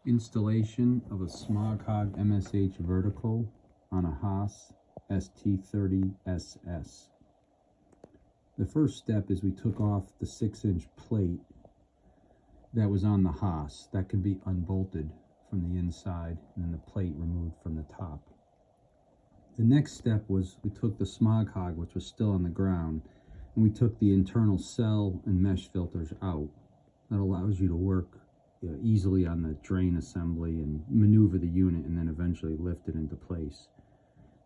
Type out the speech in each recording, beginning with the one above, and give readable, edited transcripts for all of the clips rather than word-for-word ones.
Installation of a SmogHog MSH vertical on a HAAS ST30SS. The first step is we took off the 6-inch plate that was on the HAAS. That could be unbolted from the inside and then the plate removed from the top. The next step was we took the SmogHog, which was still on the ground, and we took the internal cell and mesh filters out. That allows you to work easily on the drain assembly and maneuver the unit and then eventually lift it into place.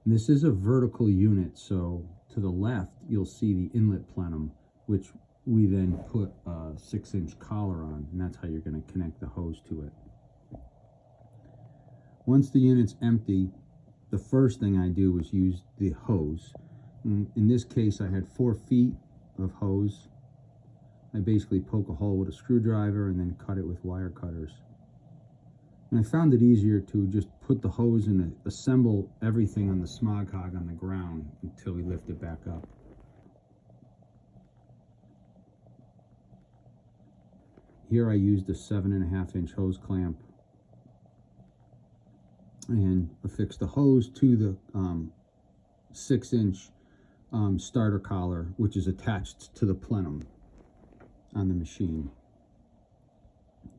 And this is a vertical unit, so to the left you'll see the inlet plenum, which we then put a 6-inch collar on, and that's how you're going to connect the hose to it. Once the unit's empty, the first thing I do is use the hose. In this case I had 4 feet of hose. I basically poke a hole with a screwdriver and then cut it with wire cutters. And I found it easier to just put the hose in and assemble everything on the SmogHog on the ground until we lift it back up. Here I used a 7.5-inch hose clamp and affixed the hose to the 6-inch starter collar, which is attached to the plenum on the machine.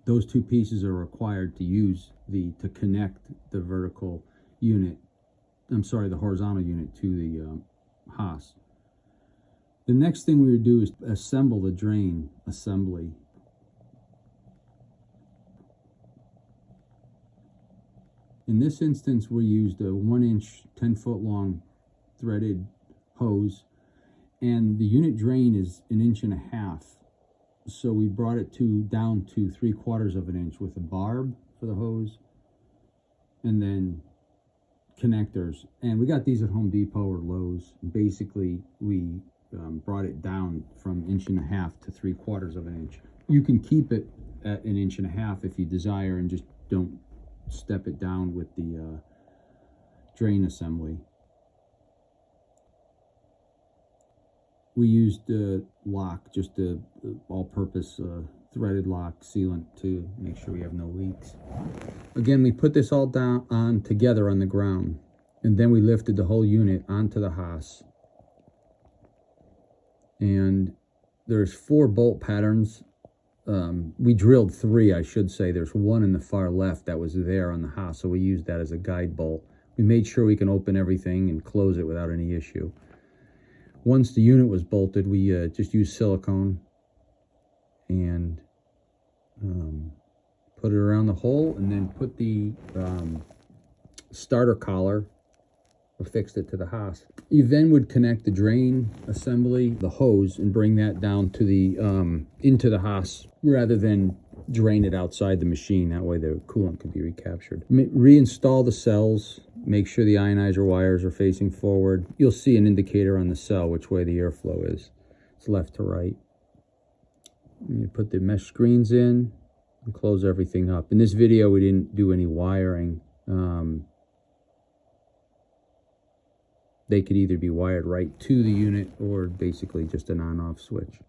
Those 2 pieces are required to use to connect the vertical unit, the horizontal unit to the HAAS. The next thing we would do is assemble the drain assembly. In this instance, we used a 1-inch, 10-foot long threaded hose, and the unit drain is 1.5 inches. So we brought it down to 3/4 of an inch with a barb for the hose and then connectors. And we got these at Home Depot or Lowe's. Basically, we brought it down from 1.5 inches to 3/4 of an inch. You can keep it at 1.5 inches if you desire and just don't step it down with the drain assembly. We used a lock, just a all-purpose threaded lock sealant to make sure we have no leaks. Again, we put this all on together on the ground, and then we lifted the whole unit onto the HAAS. And there's 4 bolt patterns. We drilled 3, I should say. There's 1 in the far left that was there on the HAAS, so we used that as a guide bolt. We made sure we can open everything and close it without any issue. Once the unit was bolted, we just used silicone and put it around the hole, and then put the starter collar, affixed it to the HAAS. You then would connect the drain assembly, the hose, and bring that down to the into the HAAS rather than drain it outside the machine. That way the coolant could be recaptured. Reinstall the cells. Make sure the ionizer wires are facing forward. You'll see an indicator on the cell which way the airflow is. It's left to right. And you put the mesh screens in and close everything up. In this video, we didn't do any wiring. They could either be wired right to the unit or basically just an on-off switch.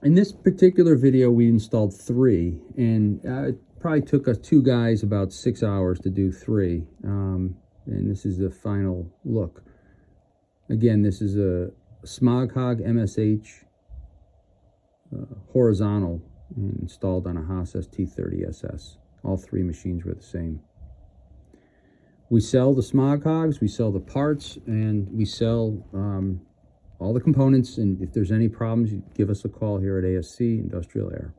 In this particular video, we installed 3, and it probably took us 2 guys about 6 hours to do 3. And this is the final look. Again, this is a SmogHog MSH Horizontal installed on a HAAS ST30SS. All 3 machines were the same. We sell the SmogHogs, we sell the parts, and we sell all the components. And if there's any problems, you give us a call here at ASC Industrial Air.